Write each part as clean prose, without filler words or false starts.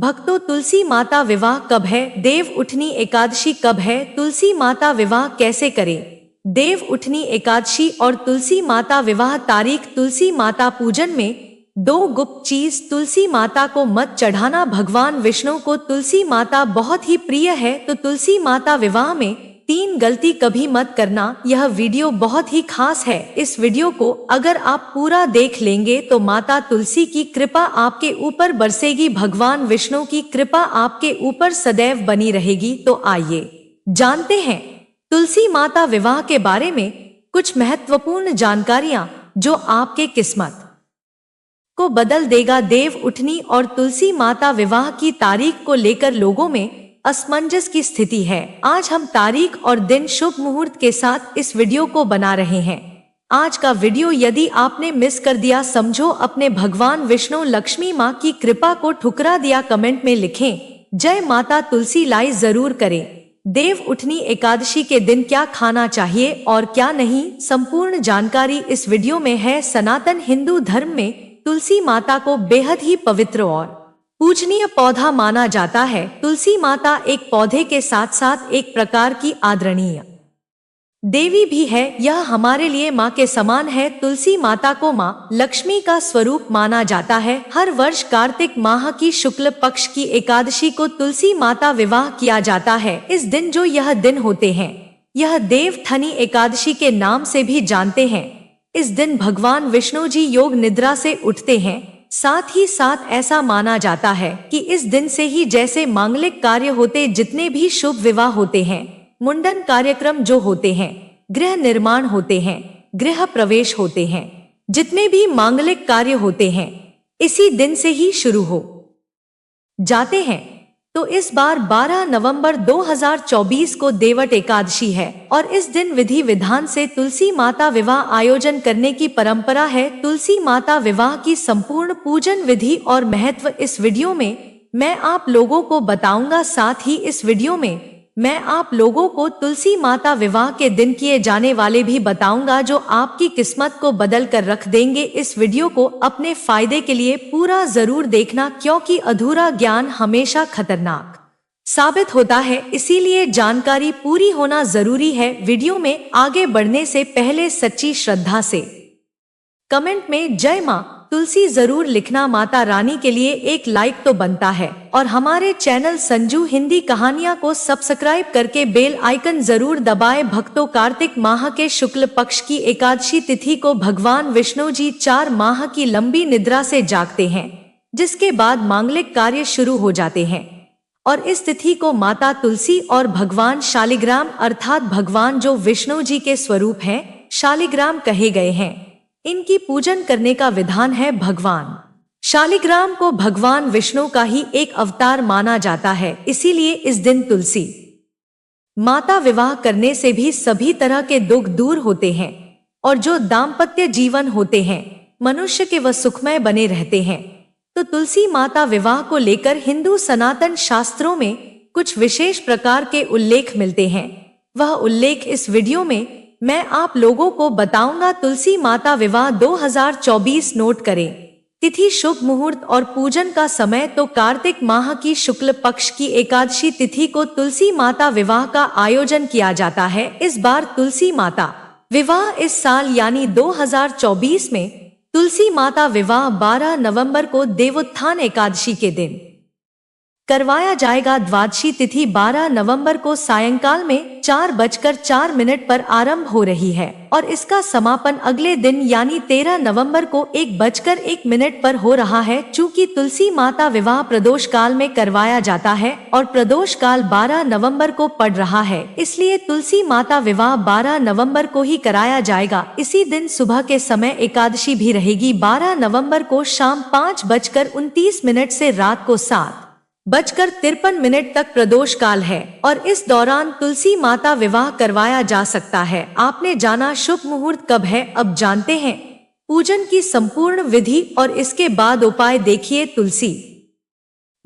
भक्तों, तुलसी माता विवाह कब है? देव उठनी एकादशी कब है? तुलसी माता विवाह कैसे करें? देव उठनी एकादशी और तुलसी माता विवाह तारीख। तुलसी माता पूजन में दो गुप्त चीज। तुलसी माता को मत चढ़ाना। भगवान विष्णु को तुलसी माता बहुत ही प्रिय है, तो तुलसी माता विवाह में 3 गलती कभी मत करना। यह वीडियो बहुत ही खास है। इस वीडियो को अगर आप पूरा देख लेंगे तो माता तुलसी की कृपा आपके ऊपर बरसेगी, भगवान विष्णु की कृपा आपके ऊपर सदैव बनी रहेगी। तो आइए जानते हैं तुलसी माता विवाह के बारे में कुछ महत्वपूर्ण जानकारियां जो आपके किस्मत को बदल देगा। देव उठनी और तुलसी माता विवाह की तारीख को लेकर लोगों में असमंजस की स्थिति है। आज हम तारीख और दिन शुभ मुहूर्त के साथ इस वीडियो को बना रहे हैं। आज का वीडियो यदि आपने मिस कर दिया, समझो अपने भगवान विष्णु लक्ष्मी माँ की कृपा को ठुकरा दिया। कमेंट में लिखें जय माता तुलसी, लाई जरूर करें। देव उठनी एकादशी के दिन क्या खाना चाहिए और क्या नहीं, संपूर्ण जानकारी इस वीडियो में है। सनातन हिंदू धर्म में तुलसी माता को बेहद ही पवित्र और पूजनीय पौधा माना जाता है। तुलसी माता एक पौधे के साथ साथ एक प्रकार की आदरणीय देवी भी है। यह हमारे लिए माँ के समान है। तुलसी माता को माँ लक्ष्मी का स्वरूप माना जाता है। हर वर्ष कार्तिक माह की शुक्ल पक्ष की एकादशी को तुलसी माता विवाह किया जाता है। इस दिन जो यह दिन होते हैं, यह देवउठनी एकादशी के नाम से भी जानते हैं। इस दिन भगवान विष्णु जी योग निद्रा से उठते हैं। साथ ही साथ ऐसा माना जाता है कि इस दिन से ही जैसे मांगलिक कार्य होते, जितने भी शुभ विवाह होते हैं, मुंडन कार्यक्रम जो होते हैं, गृह निर्माण होते हैं, गृह प्रवेश होते हैं, जितने भी मांगलिक कार्य होते हैं, इसी दिन से ही शुरू हो जाते हैं। तो इस बार 12 नवंबर 2024 को देवट एकादशी है और इस दिन विधि विधान से तुलसी माता विवाह आयोजन करने की परंपरा है। तुलसी माता विवाह की संपूर्ण पूजन विधि और महत्व इस वीडियो में मैं आप लोगों को बताऊंगा। साथ ही इस वीडियो में मैं आप लोगों को तुलसी माता विवाह के दिन किए जाने वाले भी बताऊंगा, जो आपकी किस्मत को बदल कर रख देंगे। इस वीडियो को अपने फायदे के लिए पूरा जरूर देखना, क्योंकि अधूरा ज्ञान हमेशा खतरनाक साबित होता है, इसीलिए जानकारी पूरी होना जरूरी है। वीडियो में आगे बढ़ने से पहले सच्ची श्रद्धा से कमेंट में जय मां तुलसी जरूर लिखना। माता रानी के लिए एक लाइक तो बनता है और हमारे चैनल संजू हिंदी कहानियां को सब्सक्राइब करके बेल आइकन जरूर दबाएं। भक्तों, कार्तिक माह के शुक्ल पक्ष की एकादशी तिथि को भगवान विष्णु जी 4 माह की लंबी निद्रा से जागते हैं, जिसके बाद मांगलिक कार्य शुरू हो जाते हैं। और इस तिथि को माता तुलसी और भगवान शालिग्राम अर्थात भगवान जो विष्णु जी के स्वरूप हैं, शालिग्राम कहे गए हैं, इनकी पूजन करने का विधान है। भगवान शालिग्राम को भगवान विष्णु का ही एक अवतार माना जाता है, इसीलिए इस दिन तुलसी माता विवाह करने से भी सभी तरह के दुख दूर होते हैं और जो दाम्पत्य जीवन होते हैं मनुष्य के वह सुखमय बने रहते हैं। तो तुलसी माता विवाह को लेकर हिंदू सनातन शास्त्रों में कुछ विशेष प्रकार के उल्लेख मिलते हैं। वह उल्लेख इस वीडियो में मैं आप लोगों को बताऊंगा। तुलसी माता विवाह 2024 नोट करें। तिथि, शुभ मुहूर्त और पूजन का समय तो कार्तिक माह की शुक्ल पक्ष की एकादशी तिथि को तुलसी माता विवाह का आयोजन किया जाता है। इस बार तुलसी माता विवाह इस साल यानी 2024 में तुलसी माता विवाह 12 नवंबर को देवोत्थान एकादशी के दिन करवाया जाएगा। द्वादशी तिथि 12 नवंबर को सायंकाल में 4:04 पर आरंभ हो रही है और इसका समापन अगले दिन यानी 13 नवंबर को 1:01 पर हो रहा है। चूंकि तुलसी माता विवाह प्रदोष काल में करवाया जाता है और प्रदोष काल 12 नवंबर को पड़ रहा है, इसलिए तुलसी माता विवाह 12 नवंबर को ही कराया जाएगा। इसी दिन सुबह के समय एकादशी भी रहेगी। 12 नवंबर को शाम 5:29 से रात को 7:53 तक प्रदोष काल है और इस दौरान तुलसी माता विवाह करवाया जा सकता है। आपने जाना शुभ मुहूर्त कब है, अब जानते हैं पूजन की संपूर्ण विधि और इसके बाद उपाय देखिए। तुलसी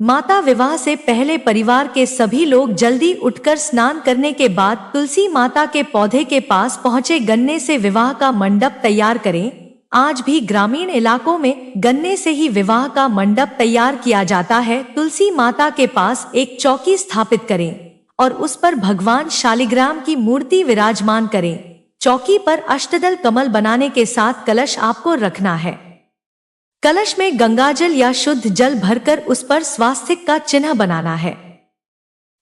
माता विवाह से पहले परिवार के सभी लोग जल्दी उठकर स्नान करने के बाद तुलसी माता के पौधे के पास पहुंचे। गन्ने से विवाह का मंडप तैयार करें। आज भी ग्रामीण इलाकों में गन्ने से ही विवाह का मंडप तैयार किया जाता है। तुलसी माता के पास एक चौकी स्थापित करें और उस पर भगवान शालिग्राम की मूर्ति विराजमान करें। चौकी पर अष्टदल कमल बनाने के साथ कलश आपको रखना है। कलश में गंगाजल या शुद्ध जल भरकर उस पर स्वास्तिक का चिन्ह बनाना है।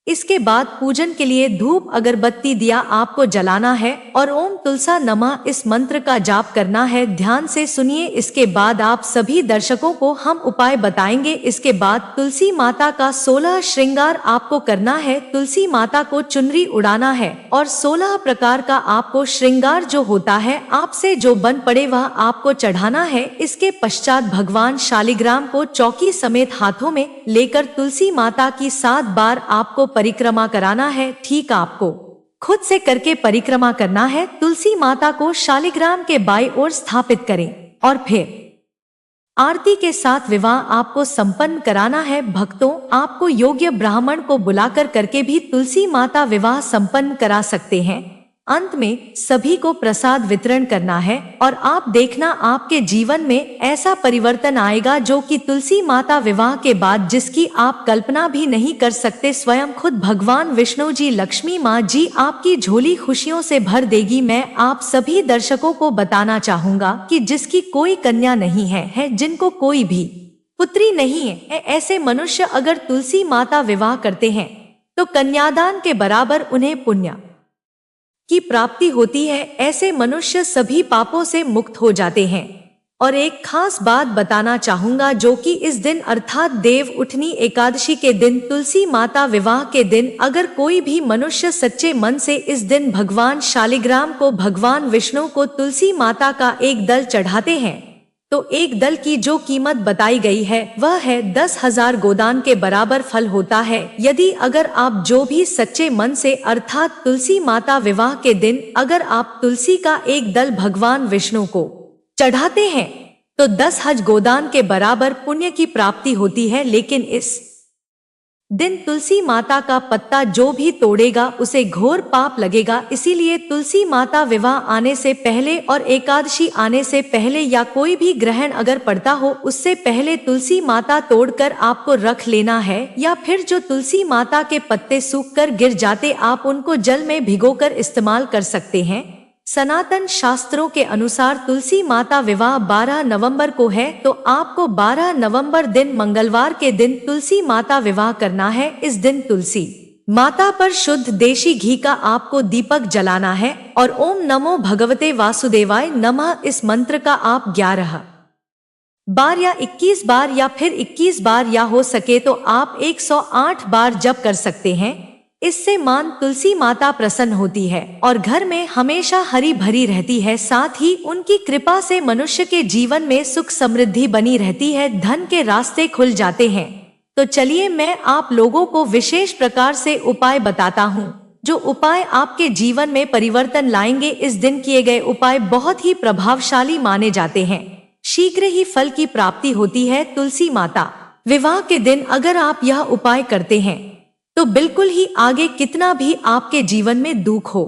इसके बाद पूजन के लिए धूप अगरबत्ती दिया आपको जलाना है और ओम तुलसा नमः इस मंत्र का जाप करना है। ध्यान से सुनिए। इसके बाद आप सभी दर्शकों को हम उपाय बताएंगे। इसके बाद तुलसी माता का 16 श्रृंगार आपको करना है। तुलसी माता को चुनरी उड़ाना है और 16 प्रकार का आपको श्रृंगार जो होता है आपसे जो बन पड़े वह आपको चढ़ाना है। इसके पश्चात भगवान शालिग्राम को चौकी समेत हाथों में लेकर तुलसी माता की 7 बार आपको परिक्रमा कराना है। ठीक आपको खुद से करके परिक्रमा करना है। तुलसी माता को शालिग्राम के बाईं ओर स्थापित करें और फिर आरती के साथ विवाह आपको संपन्न कराना है। भक्तों, आपको योग्य ब्राह्मण को बुलाकर करके भी तुलसी माता विवाह संपन्न करा सकते हैं। अंत में सभी को प्रसाद वितरण करना है और आप देखना आपके जीवन में ऐसा परिवर्तन आएगा जो कि तुलसी माता विवाह के बाद जिसकी आप कल्पना भी नहीं कर सकते। स्वयं खुद भगवान विष्णु जी, लक्ष्मी माँ जी आपकी झोली खुशियों से भर देगी। मैं आप सभी दर्शकों को बताना चाहूंगा कि जिसकी कोई कन्या नहीं है जिनको कोई भी पुत्री नहीं है, ऐसे मनुष्य अगर तुलसी माता विवाह करते हैं तो कन्यादान के बराबर उन्हें पुण्य की प्राप्ति होती है। ऐसे मनुष्य सभी पापों से मुक्त हो जाते हैं। और एक खास बात बताना चाहूंगा जो कि इस दिन अर्थात देव उठनी एकादशी के दिन, तुलसी माता विवाह के दिन अगर कोई भी मनुष्य सच्चे मन से इस दिन भगवान शालिग्राम को, भगवान विष्णु को तुलसी माता का एक दल चढ़ाते हैं तो एक दल की जो कीमत बताई गई है वह है 10,000 गोदान के बराबर फल होता है। यदि अगर आप जो भी सच्चे मन से अर्थात तुलसी माता विवाह के दिन अगर आप तुलसी का एक दल भगवान विष्णु को चढ़ाते हैं तो 10,000 गोदान के बराबर पुण्य की प्राप्ति होती है। लेकिन इस दिन तुलसी माता का पत्ता जो भी तोड़ेगा उसे घोर पाप लगेगा। इसीलिए तुलसी माता विवाह आने से पहले और एकादशी आने से पहले या कोई भी ग्रहण अगर पड़ता हो उससे पहले तुलसी माता तोड़कर आपको रख लेना है। या फिर जो तुलसी माता के पत्ते सूखकर गिर जाते आप उनको जल में भिगोकर इस्तेमाल कर सकते हैं। सनातन शास्त्रों के अनुसार तुलसी माता विवाह 12 नवंबर को है तो आपको 12 नवंबर दिन मंगलवार के दिन तुलसी माता विवाह करना है। इस दिन तुलसी माता पर शुद्ध देशी घी का आपको दीपक जलाना है और ओम नमो भगवते वासुदेवाय नमः इस मंत्र का आप 11 बार या 21 बार या फिर 21 बार या हो सके तो आप 108 बार जप कर सकते हैं। इससे मान तुलसी माता प्रसन्न होती है और घर में हमेशा हरी भरी रहती है। साथ ही उनकी कृपा से मनुष्य के जीवन में सुख समृद्धि बनी रहती है, धन के रास्ते खुल जाते हैं। तो चलिए मैं आप लोगों को विशेष प्रकार से उपाय बताता हूँ जो उपाय आपके जीवन में परिवर्तन लाएंगे। इस दिन किए गए उपाय बहुत ही प्रभावशाली माने जाते हैं। शीघ्र ही फल की प्राप्ति होती है। तुलसी माता विवाह के दिन अगर आप यह उपाय करते हैं तो बिल्कुल ही आगे कितना भी आपके जीवन में दुख हो,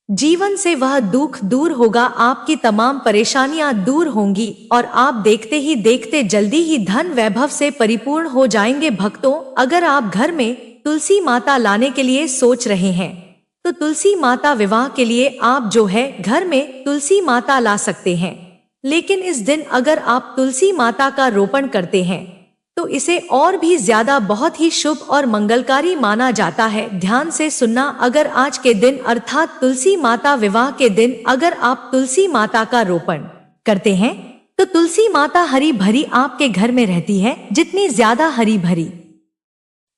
जीवन से वह दुख दूर होगा, आपकी तमाम परेशानियां दूर होंगी और आप देखते ही देखते जल्दी ही धन वैभव से परिपूर्ण हो जाएंगे। भक्तों, अगर आप घर में तुलसी माता लाने के लिए सोच रहे हैं तो तुलसी माता विवाह के लिए आप जो है घर में तुलसी माता ला सकते हैं। लेकिन इस दिन अगर आप तुलसी माता का रोपण करते हैं तो इसे और भी ज्यादा बहुत ही शुभ और मंगलकारी माना जाता है। ध्यान से सुनना, अगर आज के दिन अर्थात तुलसी माता विवाह के दिन अगर आप तुलसी माता का रोपण करते हैं तो तुलसी माता हरी भरी आपके घर में रहती है। जितनी ज्यादा हरी भरी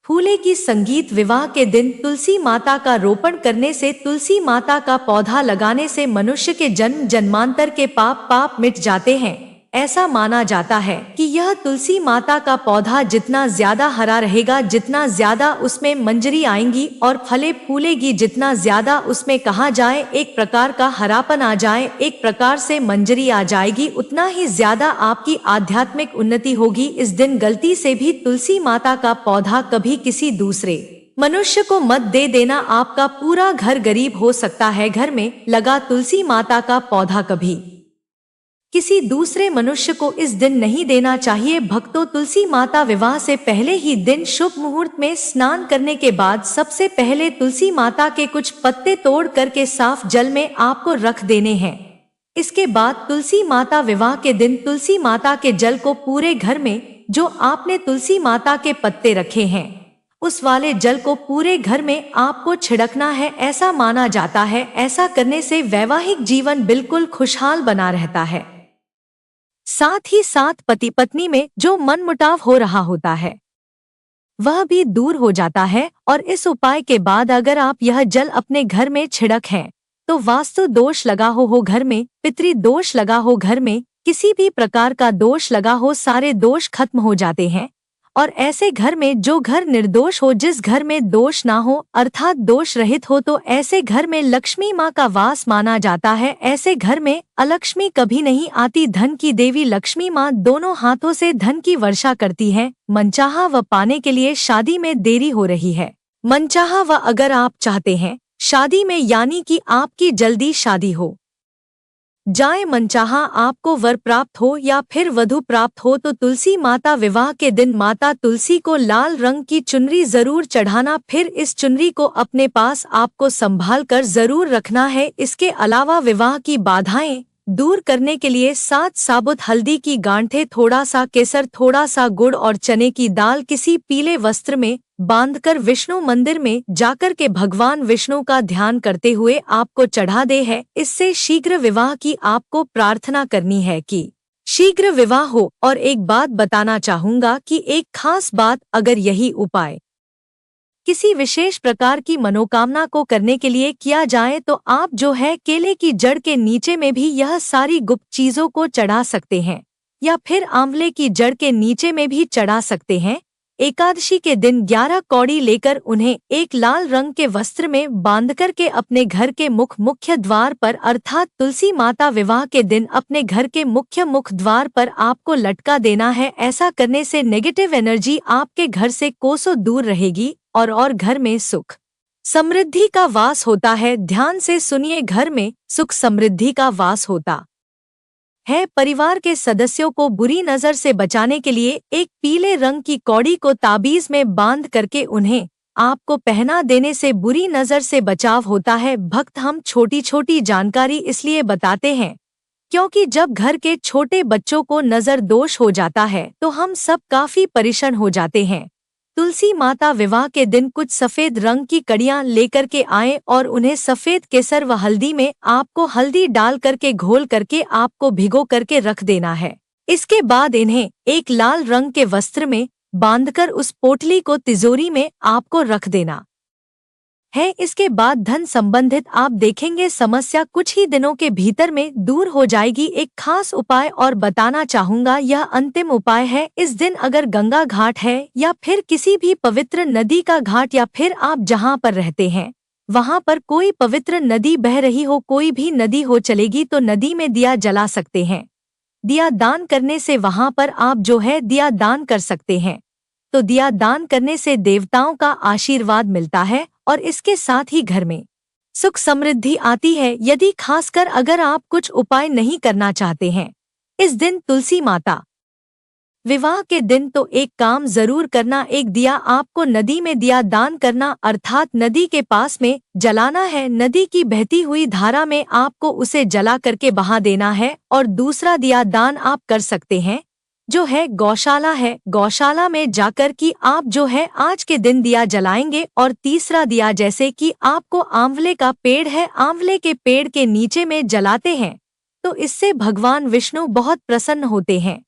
फूले की संगीत विवाह के दिन तुलसी माता का रोपण करने से, तुलसी माता का पौधा लगाने से मनुष्य के जन्म जन्मांतर के पाप मिट जाते हैं। ऐसा माना जाता है कि यह तुलसी माता का पौधा जितना ज्यादा हरा रहेगा, जितना ज्यादा उसमें मंजरी आएंगी और फले फूलेगी, जितना ज्यादा उसमें कहा जाए एक प्रकार का हरापन आ जाए, एक प्रकार से मंजरी आ जाएगी, उतना ही ज्यादा आपकी आध्यात्मिक उन्नति होगी। इस दिन गलती से भी तुलसी माता का पौधा कभी किसी दूसरे मनुष्य को मत दे देना, आपका पूरा घर गरीब हो सकता है। घर में लगा तुलसी माता का पौधा कभी किसी दूसरे मनुष्य को इस दिन नहीं देना चाहिए। भक्तों, तुलसी माता विवाह से पहले ही दिन शुभ मुहूर्त में स्नान करने के बाद सबसे पहले तुलसी माता के कुछ पत्ते तोड़ करके साफ जल में आपको रख देने हैं। इसके बाद तुलसी माता विवाह के दिन तुलसी माता के जल को पूरे घर में जो आपने तुलसी माता के पत्ते रखे हैं उस वाले जल को पूरे घर में आपको छिड़कना है। ऐसा माना जाता है, ऐसा करने से वैवाहिक जीवन बिल्कुल खुशहाल बना रहता है। साथ ही साथ पति पत्नी में जो मनमुटाव हो रहा होता है वह भी दूर हो जाता है। और इस उपाय के बाद अगर आप यह जल अपने घर में छिड़क हैं तो वास्तु दोष लगा हो घर में, पितृ दोष लगा हो घर में, किसी भी प्रकार का दोष लगा हो, सारे दोष खत्म हो जाते हैं। और ऐसे घर में जो घर निर्दोष हो, जिस घर में दोष ना हो अर्थात दोष रहित हो, तो ऐसे घर में लक्ष्मी माँ का वास माना जाता है। ऐसे घर में अलक्ष्मी कभी नहीं आती। धन की देवी लक्ष्मी माँ दोनों हाथों से धन की वर्षा करती है। मनचाहा व पाने के लिए शादी में देरी हो रही है, मनचाहा व अगर आप चाहते हैं शादी में यानी कि आपकी जल्दी शादी हो जाए, मनचाहा आपको वर प्राप्त हो या फिर वधु प्राप्त हो, तो तुलसी माता विवाह के दिन माता तुलसी को लाल रंग की चुनरी जरूर चढ़ाना। फिर इस चुनरी को अपने पास आपको संभाल कर जरूर रखना है। इसके अलावा विवाह की बाधाएं दूर करने के लिए 7 साबुत हल्दी की गांठें, थोड़ा सा केसर, थोड़ा सा गुड़ और चने की दाल किसी पीले वस्त्र में बांधकर विष्णु मंदिर में जाकर के भगवान विष्णु का ध्यान करते हुए आपको चढ़ा दे है। इससे शीघ्र विवाह की आपको प्रार्थना करनी है कि शीघ्र विवाह हो। और एक बात बताना चाहूंगा कि एक खास बात, अगर यही उपाय किसी विशेष प्रकार की मनोकामना को करने के लिए किया जाए तो आप जो है केले की जड़ के नीचे में भी यह सारी गुप्त चीजों को चढ़ा सकते हैं या फिर आंवले की जड़ के नीचे में भी चढ़ा सकते हैं। एकादशी के दिन 11 कौड़ी लेकर उन्हें एक लाल रंग के वस्त्र में बांधकर के अपने घर के मुख्य द्वार पर अर्थात तुलसी माता विवाह के दिन अपने घर के मुख्य द्वार पर आपको लटका देना है। ऐसा करने से नेगेटिव एनर्जी आपके घर से कोसों दूर रहेगी और घर में सुख समृद्धि का वास होता है। ध्यान से सुनिए, घर में सुख समृद्धि का वास होता है। परिवार के सदस्यों को बुरी नजर से बचाने के लिए एक पीले रंग की कौड़ी को ताबीज में बांध करके उन्हें आपको पहना देने से बुरी नजर से बचाव होता है। भक्त, हम छोटी छोटी जानकारी इसलिए बताते हैं क्योंकि जब घर के छोटे बच्चों को नजर दोष हो जाता है तो हम सब काफी परेशान हो जाते हैं। तुलसी माता विवाह के दिन कुछ सफेद रंग की कड़ियां लेकर के आएं और उन्हें सफेद केसर व हल्दी में आपको हल्दी डाल करके घोल करके आपको भिगो करके रख देना है। इसके बाद इन्हें एक लाल रंग के वस्त्र में बांधकर उस पोटली को तिजोरी में आपको रख देना है। इसके बाद धन संबंधित आप देखेंगे समस्या कुछ ही दिनों के भीतर में दूर हो जाएगी। एक खास उपाय और बताना चाहूंगा, यह अंतिम उपाय है। इस दिन अगर गंगा घाट है या फिर किसी भी पवित्र नदी का घाट या फिर आप जहां पर रहते हैं वहां पर कोई पवित्र नदी बह रही हो, कोई भी नदी हो चलेगी, तो नदी में दिया जला सकते हैं। दिया दान करने से वहां पर आप जो है दिया दान कर सकते हैं। तो दिया दान करने से देवताओं का आशीर्वाद मिलता है और इसके साथ ही घर में सुख समृद्धि आती है। यदि खासकर अगर आप कुछ उपाय नहीं करना चाहते हैं इस दिन तुलसी माता विवाह के दिन, तो एक काम जरूर करना, एक दिया आपको नदी में दिया दान करना अर्थात नदी के पास में जलाना है। नदी की बहती हुई धारा में आपको उसे जला करके बहा देना है। और दूसरा दिया दान आप कर सकते हैं जो है गौशाला है, गौशाला में जाकर कि आप जो है आज के दिन दिया जलाएंगे। और तीसरा दिया जैसे कि आपको आंवले का पेड़ है, आंवले के पेड़ के नीचे में जलाते हैं तो इससे भगवान विष्णु बहुत प्रसन्न होते हैं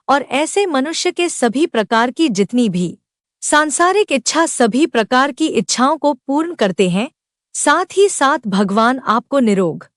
और ऐसे मनुष्य के सभी प्रकार की जितनी भी सांसारिक इच्छा, सभी प्रकार की इच्छाओं को पूर्ण करते हैं। साथ ही साथ भगवान आपको निरोग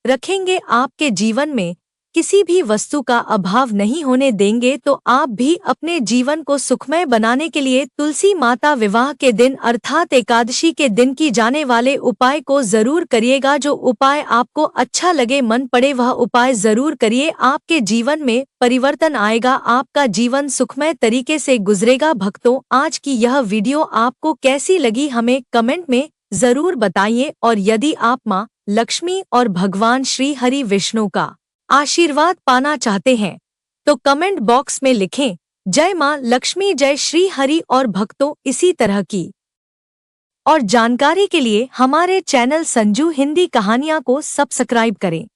रखेंगे, आपके जीवन में किसी भी वस्तु का अभाव नहीं होने देंगे। तो आप भी अपने जीवन को सुखमय बनाने के लिए तुलसी माता विवाह के दिन अर्थात एकादशी के दिन की जाने वाले उपाय को जरूर करिएगा। जो उपाय आपको अच्छा लगे, मन पड़े, वह उपाय जरूर करिए। आपके जीवन में परिवर्तन आएगा, आपका जीवन सुखमय तरीके से गुजरेगा। भक्तों, आज की यह वीडियो आपको कैसी लगी हमें कमेंट में जरूर बताइए। और यदि आप माँ लक्ष्मी और भगवान श्री हरि विष्णु का आशीर्वाद पाना चाहते हैं तो कमेंट बॉक्स में लिखें जय मां लक्ष्मी, जय श्री हरि। और भक्तों, इसी तरह की और जानकारी के लिए हमारे चैनल संजू हिंदी कहानियां को सब्सक्राइब करें।